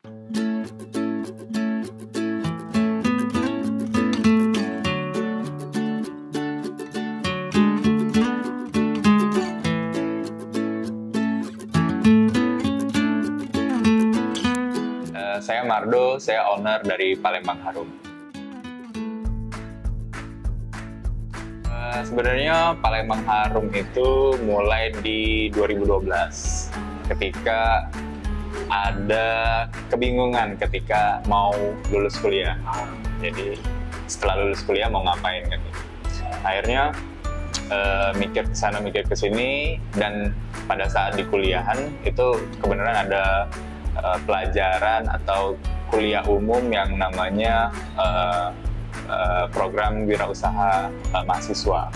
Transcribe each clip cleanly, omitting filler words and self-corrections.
Saya Mardo, saya owner dari Palembang Harum. Sebenarnya Palembang Harum itu mulai di 2012 ketika ada kebingungan ketika mau lulus kuliah. Jadi setelah lulus kuliah mau ngapain kan? Akhirnya mikir kesana mikir kesini, dan pada saat di kuliahan itu kebenaran ada pelajaran atau kuliah umum yang namanya program wirausaha mahasiswa.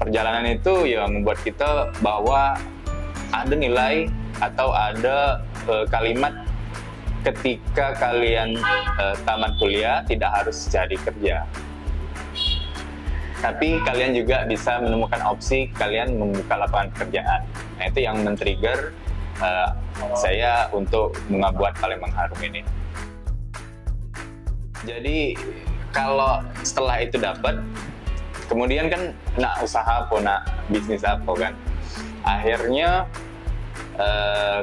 Perjalanan itu ya membuat kita bahwa ada nilai atau ada kalimat ketika kalian tamat kuliah tidak harus cari kerja, tapi kalian juga bisa menemukan opsi kalian membuka lapangan pekerjaan. Nah, itu yang men-trigger saya untuk membuat Palembang Harum ini. Jadi kalau setelah itu dapat, kemudian kan nak usaha apa, nak bisnis apa kan. Akhirnya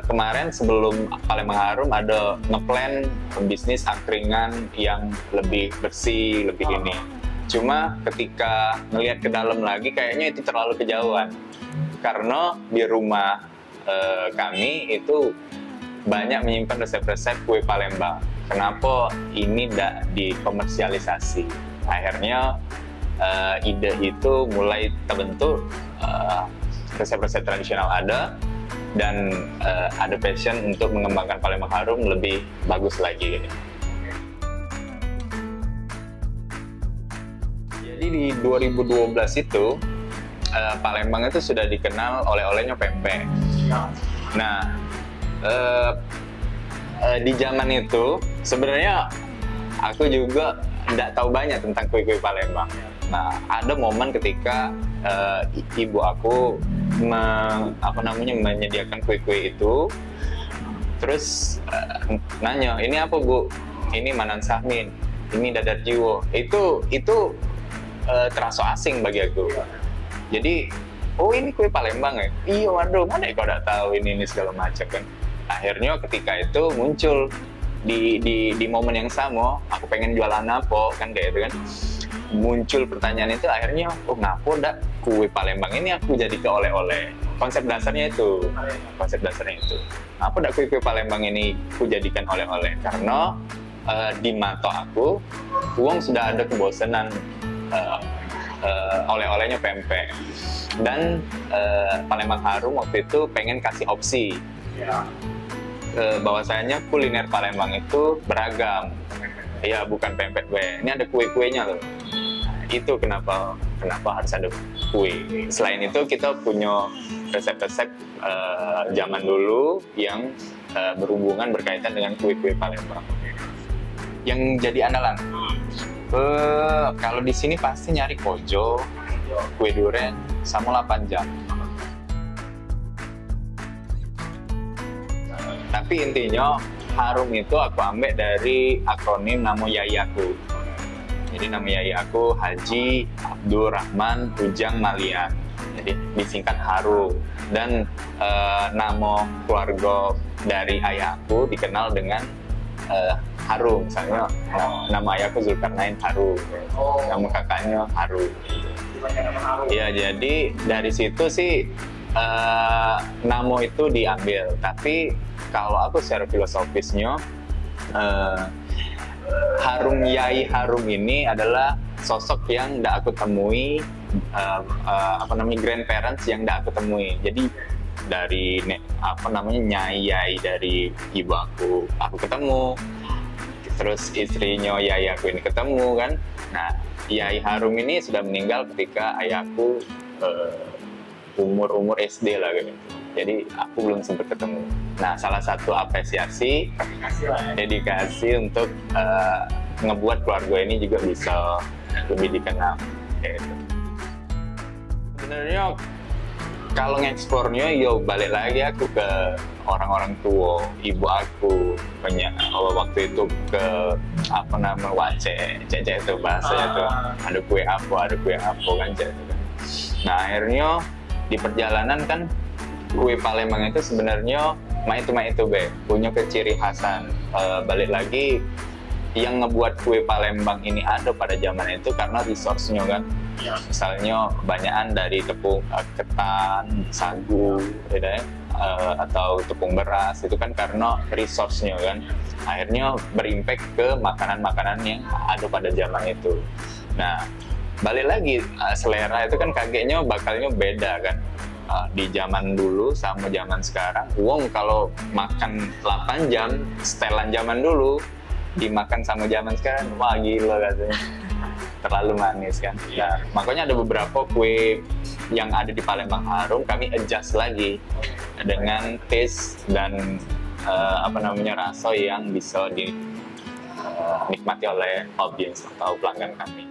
kemarin sebelum Palembang Harum ada ngeplan bisnis angkringan yang lebih bersih, lebih ini. Cuma ketika ngelihat ke dalam lagi kayaknya itu terlalu kejauhan. Karena di rumah kami itu banyak menyimpan resep-resep kue Palembang. Kenapa ini tidak dikomersialisasi? Akhirnya ide itu mulai terbentuk, resep-resep tradisional ada, dan ada passion untuk mengembangkan Palembang Harum lebih bagus lagi. Jadi di 2012 itu Palembang itu sudah dikenal oleh-olehnya pempek. Nah, di zaman itu sebenarnya aku juga tidak tahu banyak tentang kue-kue Palembang. Nah, ada momen ketika ibu aku menyediakan kue-kue itu, terus nanya, ini apa Bu? Ini Manan Sahmin, ini dadar jiwo. Itu terasa asing bagi aku. Jadi, oh ini kue Palembang ya? Iya, waduh, mana kau udah tahu ini segala macam kan? Akhirnya ketika itu muncul di momen yang sama, aku pengen jualan apa kan kayak itu kan? Muncul pertanyaan itu, akhirnya, oh ngapo dak kue Palembang ini aku jadi ke oleh-oleh. Konsep dasarnya itu. Apa dak kue Palembang ini aku jadikan oleh-oleh? Karena di mata aku, uang sudah ada kebosanan oleh-olehnya pempek, dan Palembang Harum waktu itu pengen kasih opsi bahwasanya kuliner Palembang itu beragam, ya bukan pempek gue, ini ada kue-kuenya loh. Itu kenapa harus ada kue. Selain itu kita punya resep-resep zaman dulu yang berhubungan berkaitan dengan kue-kue Palembang yang jadi andalan. Kalau di sini pasti nyari kojo, kue duren, sama 8 jam. Tapi intinya Harum itu aku ambil dari akronim nama yai aku. Jadi nama yai aku Haji Abdul Rahman Ujang Malian. Jadi disingkat Harum. Dan nama keluarga dari ayah aku dikenal dengan Harum. Misalnya nama ayahku Zulkarnain Harum, nama kakaknya Harum. Ya, jadi dari situ sih nama itu diambil. Tapi kalau aku secara filosofisnya, Yai Harum ini adalah sosok yang tidak aku temui, grandparents yang tidak aku temui. Jadi dari nyai dari ibu aku ketemu, terus istrinya yai aku ini ketemu kan. Nah, Yai Harum ini sudah meninggal ketika ayahku umur SD lah gitu. Jadi aku belum sempat ketemu. Nah, salah satu apresiasi, dedikasi untuk ngebuat keluarga ini juga bisa lebih dikenal. Gitu. Sebenarnya kalau ngeksplornya, yo balik lagi aku ke orang-orang tua, ibu aku banyak waktu itu ke apa nama wace, cece itu bahasanya tuh, ada kue apa kan cece. Nah akhirnya di perjalanan kan kue Palembang itu sebenarnya itu be punya keciri khasan. Balik lagi yang ngebuat kue Palembang ini ada pada zaman itu karena resource-nya kan. Misalnya banyakan dari tepung ketan, sagu, atau tepung beras itu kan karena resource-nya kan. Akhirnya berimpact ke makanan-makanan yang ada pada zaman itu. Nah, balik lagi selera itu kan kagetnya bakalnya beda kan. Di zaman dulu sama zaman sekarang, wong kalau makan 8 jam, setelan zaman dulu dimakan sama zaman sekarang, wah gila katanya. Terlalu manis kan. Nah, makanya ada beberapa kue yang ada di Palembang Harum kami adjust lagi dengan taste dan rasa yang bisa dinikmati oleh audiens atau pelanggan kami.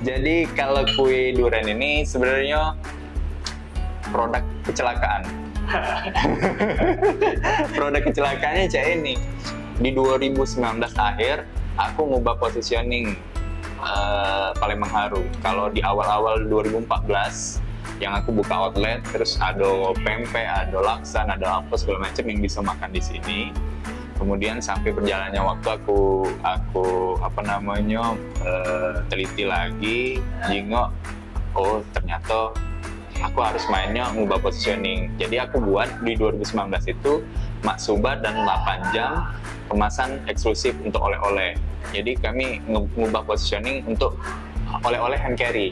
Jadi kalau kue durian ini sebenarnya produk kecelakaan. Produk kecelakaannya kayak ini. Di 2019 akhir, aku ngubah positioning Palembang Harum. Kalau di awal-awal 2014, yang aku buka outlet, terus ada pempek, ada laksan, ada apa segala macam yang bisa makan di sini. Kemudian sampai berjalannya waktu aku teliti lagi, jingok, oh ternyata aku harus mainnya ngubah positioning. Jadi aku buat di 2019 itu Maksuba dan 8 jam kemasan eksklusif untuk oleh-oleh. Jadi kami ngubah positioning untuk oleh-oleh hand carry.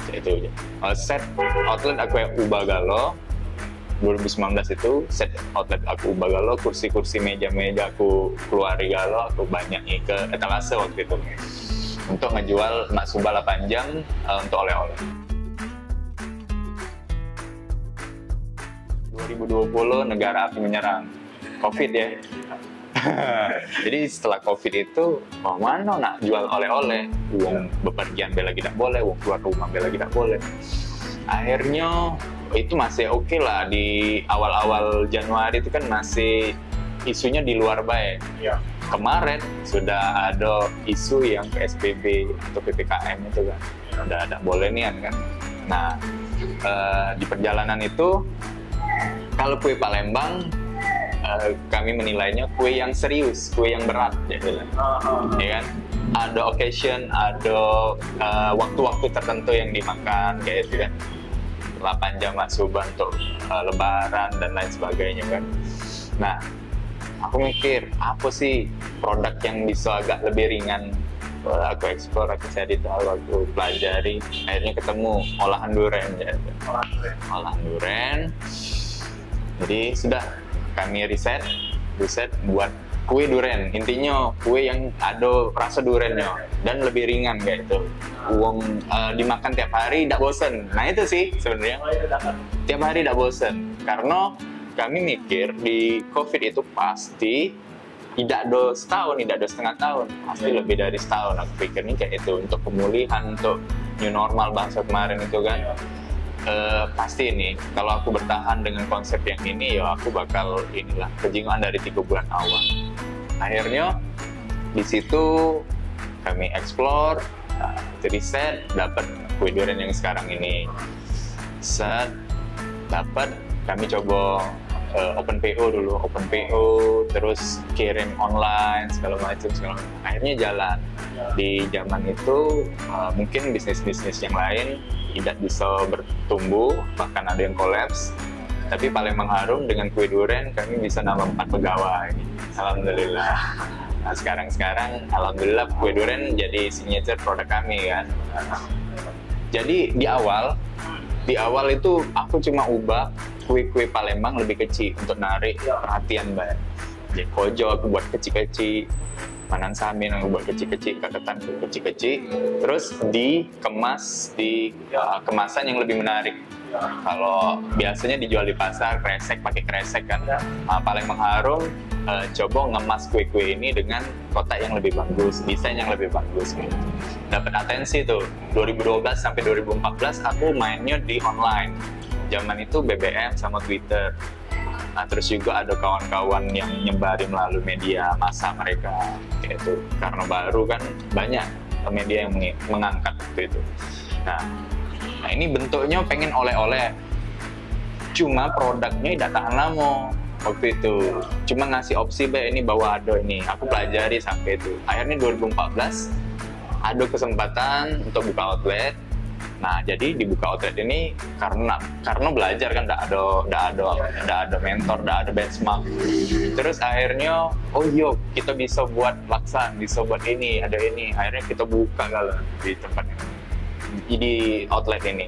Itu aja. Set outlet aku yang ubah galau 2019 itu, set outlet aku ubah galau, kursi-kursi meja-meja aku keluari galau, aku banyak ke etalase waktu itu untuk ngejual Maksuba 8 jam untuk oleh-oleh. 2020 negara api menyerang, COVID ya. Jadi setelah COVID itu, mana nak jual oleh-oleh, uang bepergian bela tidak boleh, uang keluar rumah bela tidak boleh. Akhirnya itu masih oke lah, di awal-awal Januari itu kan masih isunya di luar baik. Ya. Kemarin sudah ada isu yang PSBB atau PPKM itu kan, udah ada boleh nian kan. Nah, di perjalanan itu kalau kue Palembang kami menilainya kue yang serius, kue yang berat, gitu kan. Ya kan? Ada occasion, ada waktu-waktu tertentu yang dimakan kayak itu kan. 8 jam Maksuba untuk lebaran dan lain sebagainya kan. Nah, aku mikir apa sih produk yang bisa agak lebih ringan. Aku eksplor, aku cari tahu, aku pelajari. Akhirnya ketemu olahan durian ya. Olahan durian. Jadi sudah kami riset buat kue durian. Intinya kue yang ada rasa duriannya dan lebih ringan kayak itu. Uang dimakan tiap hari tidak bosen. Nah itu sih sebenarnya. Tiap hari tidak bosen. Karena kami mikir di COVID itu pasti tidak ada setahun, tidak ada setengah tahun, pasti lebih dari setahun. Aku pikirnya kayak itu untuk pemulihan, untuk new normal bangsa kemarin itu kan. Pasti ini kalau aku bertahan dengan konsep yang ini ya aku bakal inilah kejingan dari 3 bulan awal. Akhirnya di situ kami explore, riset, dapat kue durian yang sekarang ini. Set dapat, kami coba open PO dulu, open PO, terus kirim online segala macam. Akhirnya jalan. Di zaman itu mungkin bisnis-bisnis yang lain tidak bisa bertumbuh, bahkan ada yang kolaps. Tapi Palembang Harum dengan kue durian kami bisa nambah 4 pegawai. Alhamdulillah. Nah sekarang alhamdulillah kue durian jadi signature produk kami kan. Jadi di awal itu aku cuma ubah kue-kue Palembang lebih kecil untuk narik perhatian Mbak. Jadi kojo aku buat kecil-kecil, Manan Samin aku buat kecil-kecil, Kaketan kecil-kecil, terus dikemas di kemasan yang lebih menarik. Kalau biasanya dijual di pasar kresek, pakai kresek kan. Nah, Palembang Harum coba ngemas kue-kue ini dengan kotak yang lebih bagus, desain yang lebih bagus gitu. Dapat atensi tuh. 2012 sampai 2014 aku mainnya di online. Zaman itu BBM sama Twitter. Nah, terus juga ada kawan-kawan yang nyebarin melalui media massa mereka kayak itu. Karena baru kan banyak media yang mengangkat waktu itu. Nah, ini bentuknya pengen oleh-oleh. Cuma produknya tidak tahan lama waktu itu. Cuma ngasih opsi, ini bawa ado ini. Aku pelajari sampai itu. Akhirnya 2014 ada kesempatan untuk buka outlet. Nah, jadi dibuka outlet ini karena belajar kan, nggak ada mentor, nggak ada benchmark. Terus akhirnya, oh iya kita bisa buat laksan, bisa buat ini, ada ini. Akhirnya kita buka kalau di tempat di outlet ini.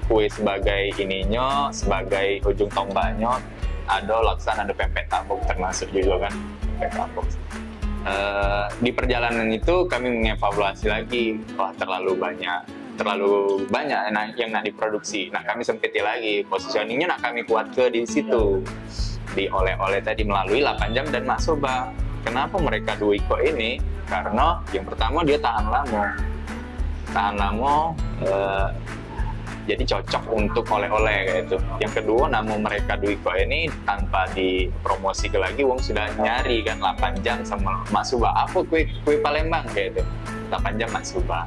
Kue sebagai ininya, sebagai ujung tombaknya, ada laksan, ada pempek tambok termasuk juga kan, pempek tambok. Di perjalanan itu kami mengevaluasi lagi, wah terlalu banyak yang nak diproduksi. Nah, kami sempiti lagi positioningnya, nak kami kuat ke di situ, di oleh-oleh tadi melalui 8 jam dan Mak Soba. Kenapa mereka Duiko ini? Karena yang pertama dia tahan lama, jadi cocok untuk oleh-oleh kayak itu. Yang kedua, nama mereka Duiko ini tanpa dipromosi lagi, wong sudah nyari kan 8 jam sama Mak Soba. Apa kue Palembang kayak itu? 8 jam Mak Soba.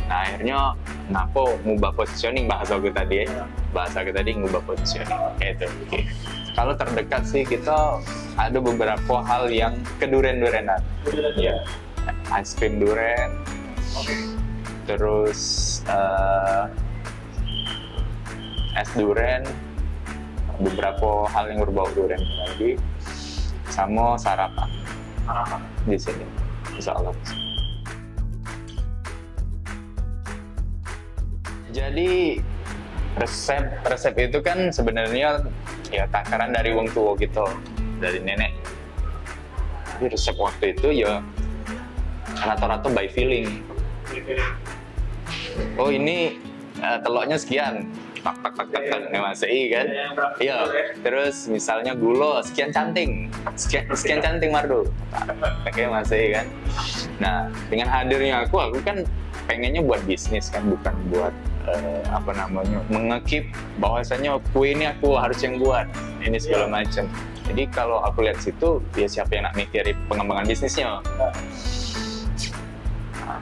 Nah, akhirnya kenapa ngubah positioning, bahasa kita tadi ngubah positioning kayak itu. Okay. Kalau terdekat sih kita ada beberapa hal yang keduren-durenan. Ya, ice cream duren. Terus es duren, beberapa hal yang berbau duren lagi, sama sarapan di sini, insya Allah. Jadi resep itu kan sebenarnya ya takaran dari wong tua gitu, dari nenek. Jadi resep waktu itu ya rata-rata by feeling. Oh ini telurnya sekian, tak masih kan? Iya. Terus misalnya gula sekian canting Mardo, kayak masih kan? Nah, dengan hadirnya aku kan pengennya buat bisnis kan, bukan buat mengekip bahwasanya kue ini aku harus yang buat ini segala macam. Jadi kalau aku lihat situ, ya siapa yang nak mikirin pengembangan bisnisnya?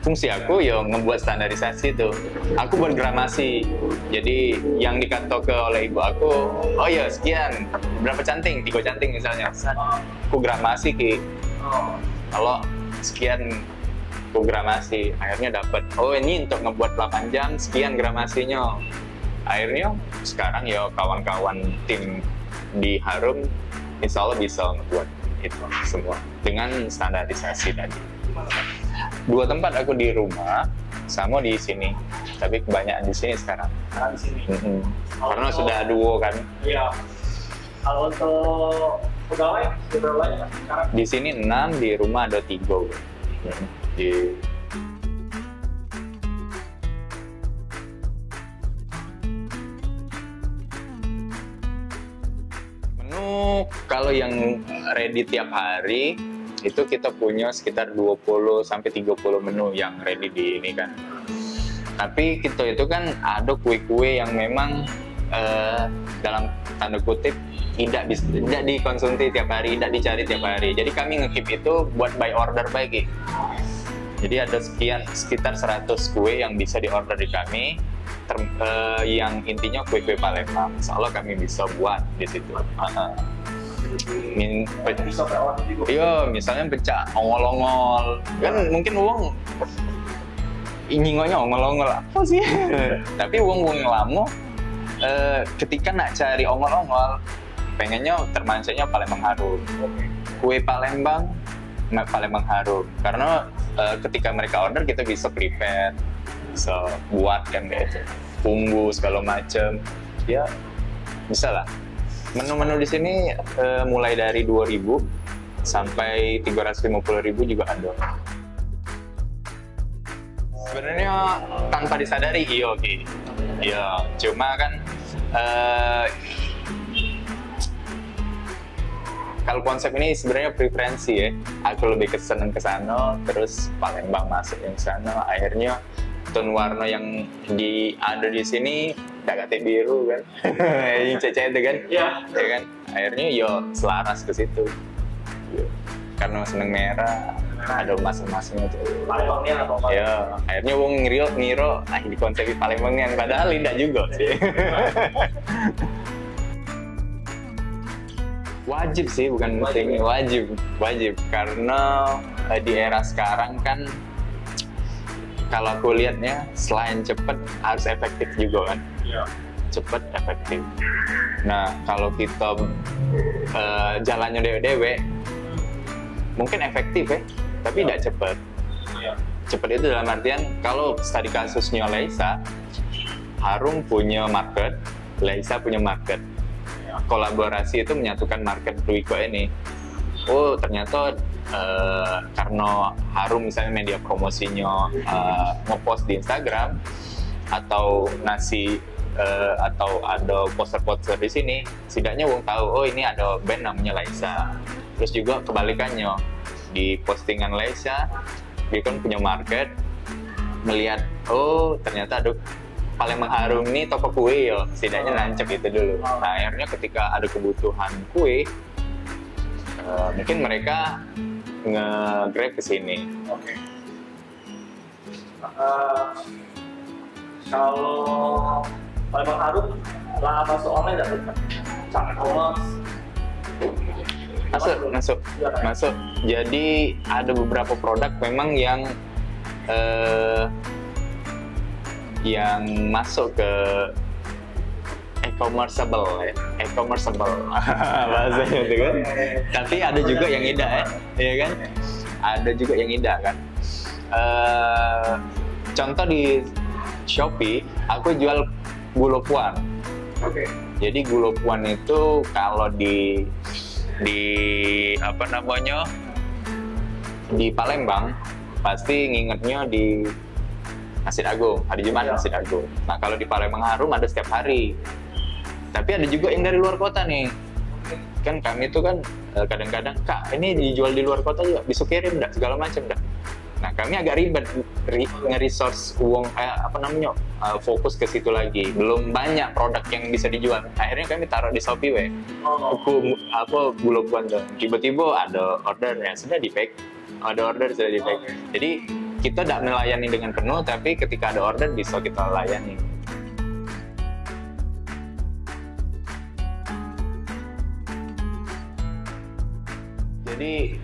Fungsi aku ya membuat standarisasi itu. Aku buat gramasi. Jadi yang dikatakan oleh ibu aku, oh ya sekian, berapa canting? 3 canting misalnya. Aku gramasi ki. Kalau sekian aku gramasi, akhirnya dapat. Oh ini untuk ngebuat 8 jam sekian gramasinya. Akhirnya sekarang ya kawan-kawan tim di Harum insya Allah bisa ngebuat itu semua dengan standarisasi tadi. 2 tempat aku di rumah sama di sini, tapi kebanyakan di sini sekarang. Di sini. Karena sudah duo kan. Iya. Kalau untuk pegawai berapa banyak sekarang? Di sini 6, di rumah ada 3. Menu kalau yang ready tiap hari itu kita punya sekitar 20 sampai 30 menu yang ready di ini kan. Tapi kita itu kan ada kue-kue yang memang dalam tanda kutip tidak dikonsumsi tiap hari, tidak dicari tiap hari. Jadi kami ngekip itu buat by order bagi. Jadi ada sekitar 100 kue yang bisa diorder di kami, yang intinya kue-kue Palembang. Insya Allah kami bisa buat di situ. Iya, misalnya pecah ongol-ongol. Kan mungkin uang nyingoknya ongol-ongol apa sih? Tapi uang lama ketika nak cari ongol-ongol, pengennya termancanya Palembang Harum. Kue Palembang Harum. Karena ketika mereka order kita bisa prepare, bisa buat kan kayak itu, bumbu segala macam. Ya bisa lah. Menu-menu di sini mulai dari 2.000 sampai 350.000 juga ada. Sebenarnya tanpa disadari Ya, cuma kan kalau konsep ini sebenarnya preferensi ya. Aku lebih seneng ke sana, terus Palembang masuk yang sana. Akhirnya tone warna yang ada di sini Dagate biru kan, yang cece itu kan, Iya. ya kan. Akhirnya yo selaras ke situ. Karena seneng merah, ada emas-emasnya tuh. Palembangnya atau apa? Ya, akhirnya wong ngiro di konsep Palembangnya, padahal tidak juga sih. Wajib sih, bukan penting, wajib karena di era sekarang kan kalau aku lihatnya selain cepet harus efektif juga kan. Iya. Cepet efektif. Nah kalau kita jalannya dewe-dewe mungkin efektif ya, tapi tidak cepet. Iya. Cepet itu dalam artian kalau tadi kasusnya Leisa, Harum punya market, Leisa punya market. Kolaborasi itu menyatukan market Ruiko ini. Oh ternyata karena Harum misalnya media promosinya ngepost di Instagram atau atau ada poster-poster di sini, setidaknya wong tahu oh ini ada band namanya Leisa. Terus juga kebalikannya, di postingan Leisa dia kan punya market, melihat oh ternyata ada Palembang Harum ini toko kue ya, setidaknya nancep itu dulu. Nah akhirnya ketika ada kebutuhan kue, mungkin mereka nge-grab ke sini. Oke. Kalau Palembang Harum lah masuk online nggak tuh? Sangat komers. Masuk. Jadi ada beberapa produk memang yang masuk ke e-commerceable bahasanya itu kan. Tapi ada juga yang tidak ya kan? Ada juga yang tidak kan. Contoh di Shopee, aku jual gulopuan. Oke. Jadi gulopuan itu kalau di di Palembang pasti ngingetnya di Nasi Dagung, hari Jumat Nasi Dagung. Nah kalau di Palembang Harum ada setiap hari. Tapi ada juga yang dari luar kota nih. Kan kami itu kan kadang-kadang, Kak ini dijual di luar kota juga, bisa kirim enggak? Segala macam enggak? Nah kami agak ribet nge-resource uang, fokus ke situ lagi. Belum banyak produk yang bisa dijual. Akhirnya kami taruh di Shopee we. Gulopuan tuh. Tiba-tiba ada order ya sudah di-pack. Ada order sudah di-pack. Jadi kita tidak melayani dengan penuh, tapi ketika ada order bisa kita layani. Jadi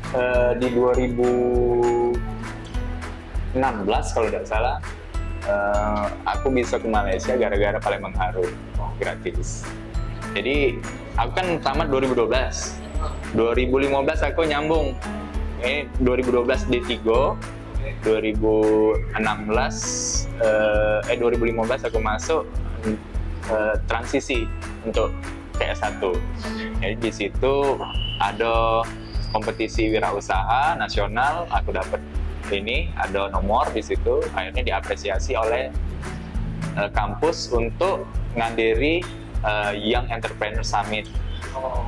di 2016 kalau tidak salah, aku bisa ke Malaysia gara-gara Palembang Harum gratis. Jadi aku kan tamat 2012, 2015 aku nyambung. 2012 D3, 2015 aku masuk transisi untuk PS1. Jadi di situ ada kompetisi wirausaha nasional, aku dapat ada nomor di situ. Akhirnya diapresiasi oleh kampus untuk ngadiri Young Entrepreneur Summit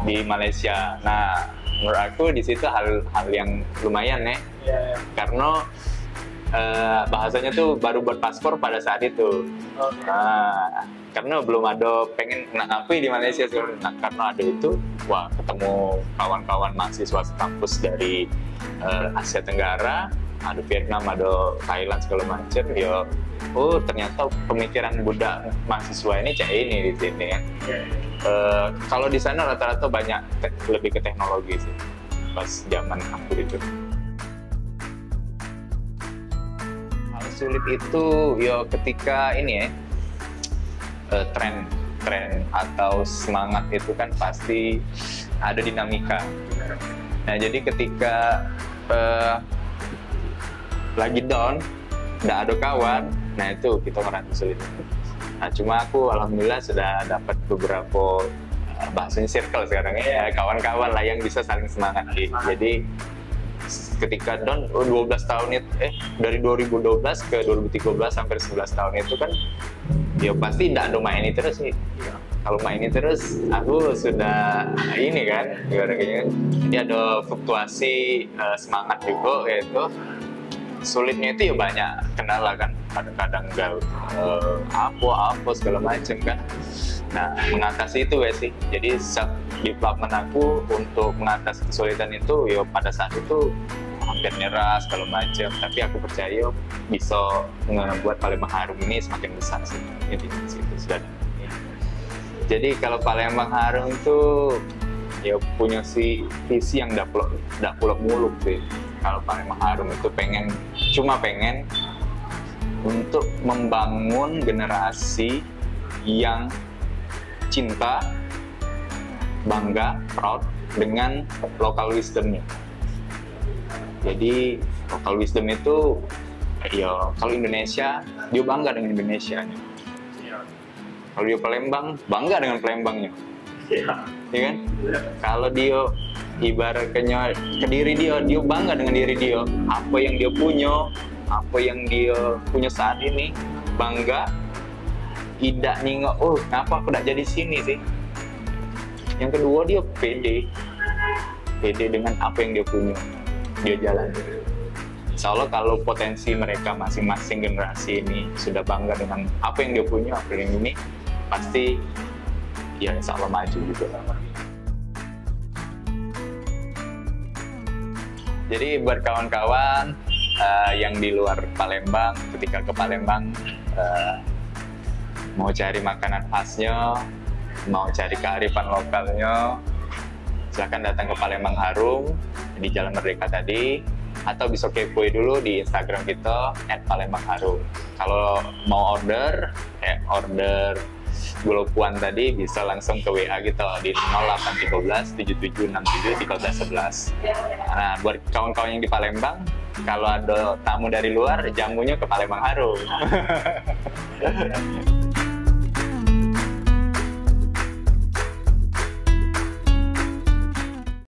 di Malaysia. Nah, menurut aku di situ hal yang lumayan ya. Karena bahasanya tuh baru buat paspor pada saat itu. Nah, karena belum ada pengen ngapain di Malaysia sekarang. Nah, karena ada itu, wah ketemu kawan-kawan mahasiswa kampus dari Asia Tenggara, ada Vietnam, ada Thailand segala macam. Ya, oh ternyata pemikiran budak mahasiswa ini kayak ini di sini ya. Kalau di sana rata-rata banyak lebih ke teknologi sih pas zaman aku itu. Hal sulit itu ya ketika ini ya tren atau semangat itu kan pasti ada dinamika. Nah jadi ketika lagi down, nggak ada kawan, nah itu kita merasa sulit. Nah cuma aku alhamdulillah sudah dapat beberapa bahasanya circle sekarang ya, kawan-kawan lah yang bisa saling semangat. Jadi ketika down 12 tahun itu dari 2012 ke 2013 sampai 11 tahun itu kan ya pasti tidak ada main ini terus sih. Kalau main ini terus, aku sudah ini kan, ibaratnya jadi ada fluktuasi semangat juga gitu. Sulitnya itu ya banyak kendala kan, kadang-kadang galau, apa segala macam kan. Nah, mengatasi itu ya sih. Jadi development aku untuk mengatasi kesulitan itu ya pada saat itu hampir nyerah segala macam. Tapi aku percaya bisa membuat Palembang Harum ini semakin besar sih. Intinya itu sudah. Jadi kalau Palembang Harum itu ya punya visi yang tidak muluk sih. Kalau Palembang Harum itu cuma pengen untuk membangun generasi yang cinta, bangga, proud dengan local wisdomnya. Jadi local wisdom itu ya kalau Indonesia dia bangga dengan Indonesia. Kalau dia Palembang, bangga dengan Palembangnya. Iya. Ya kan? Kalau dia ibaratnya Kediri dia bangga dengan diri dia. Apa yang dia punya saat ini, bangga. Tidak nengok, oh kenapa aku tidak jadi sini sih. Yang kedua dia pede dengan apa yang dia punya. Dia jalan. Insya Allah kalau potensi mereka masing-masing generasi ini sudah bangga dengan apa yang dia punya, apa yang ini, pasti ya insya Allah maju juga. Jadi buat kawan-kawan yang di luar Palembang, ketika ke Palembang mau cari makanan khasnya, mau cari kearifan lokalnya, silahkan datang ke Palembang Harum di Jalan Merdeka tadi, atau bisa kepoin dulu di Instagram kita @palembangharum. Kalau mau order Gulai Puan tadi bisa langsung ke WA kita di 0813 7767 1311. Nah, buat kawan-kawan yang di Palembang, kalau ada tamu dari luar, jamunya ke Palembang Harum.